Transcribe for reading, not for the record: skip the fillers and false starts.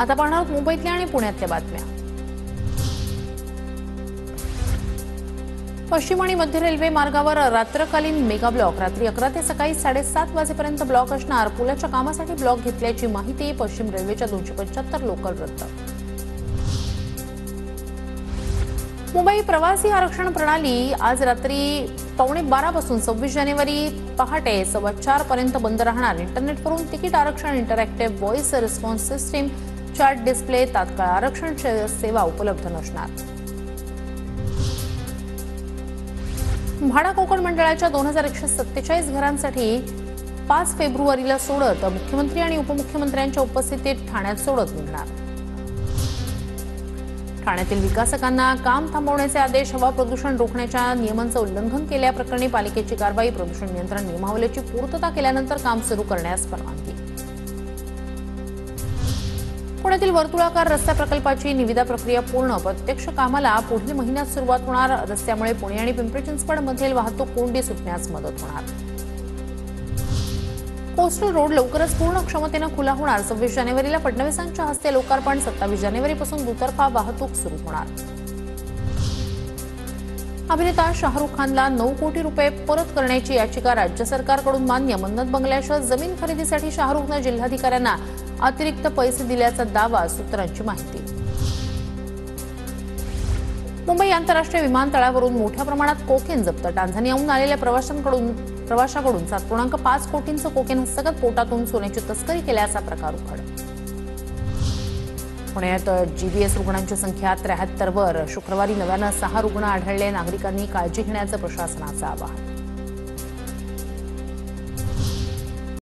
आता पाहणार मुंबईतल्या आणि पुण्यातल्या बातम्या। पश्चिम आणि मध्य रेल्वे मार्गावर रात्रकालीन मेगा ब्लॉक रात्री 11 ते सकाळी 7:30 वाजेपर्यंत ब्लॉक असणार। पुलाच्या कामासाठी ब्लॉक घेतल्याची माहिती। पश्चिम रेल्वेच्या 275 लोकल रद्द। मुंबई प्रवासी आरक्षण प्रणाली आज रात्री 11:15 पासून 26 जानेवारी पहाटे 4:15 पर्यंत बंद राहणार। इंटरनेटवरून तिकीट आरक्षण, interactive voice response system, chat display, तात्काळ आरक्षण सेवा उपलब्ध नसणार। म्हाडा कोकण मंडळाच्या 2147 घरांसाठी 5 फेब्रुवारीला सोडत मुख्यमंत्री आणि उपमुख्यमंत्र्यांच्या उपस्थितीत ठाण्यात सोडत निघणार। ठाण्यातील विकासकांना काम थांबवण्याचे आदेश। हवा प्रदूषण रोखण्याच्या नियमांचं उल्लंघन केल्याप्रकरणी पालिकेची कारवाई। प्रदूषण नियंत्रण नियमावलीची पूर्तता केल्यानंतर काम सुरू करण्यास परवानगी। पुण्यातील वर्तुळाकार रस्ता प्रकल्पाची निविदा प्रक्रिया पूर्ण। प्रत्यक्ष कामाला पुढील महिन्यात सुरुवात होणार। रस्त्यामुळे पुणे आणि पिंपरी चिंचवड मधील वाहतूक कोंडी सुटण्यास मदत होणार। कोस्टल रोड लवकरच पूर्ण क्षमतेनं खुला होणार। 26 जानेवारीला फडणवीसांच्या हस्ते लोकार्पण। 27 जानेवारीपासून दुतर्फा वाहतूक सुरू होणार। अभिनेता शाहरुख खानला 9 कोटी रुपये परत करण्याची याचिका राज्य सरकारकडून मान्य। मन्नत बंगल्याच्या जमीन खरेदीसाठी शाहरुखनं जिल्हाधिकाऱ्यांना अतिरिक्त पैसे दिल्याचा दावा। सूत्रांची माहिती। मुंबई आंतरराष्ट्रीय विमानतळावरून मोठ्या प्रमाणात कोकेन जप्त। टांझानियाहून आलेल्या प्रवाशाकडून 7.5 कोटींचं कोकेन हस्तगत। पोटातून सोन्याची तस्करी केल्याचा प्रकार उघड। पुण्यात जीबीएस रुग्णांची संख्या 73 वर। शुक्रवारी नव्यानं 6 रुग्ण आढळले। नागरिकांनी काळजी घेण्याचं प्रशासनाचं आवाहन।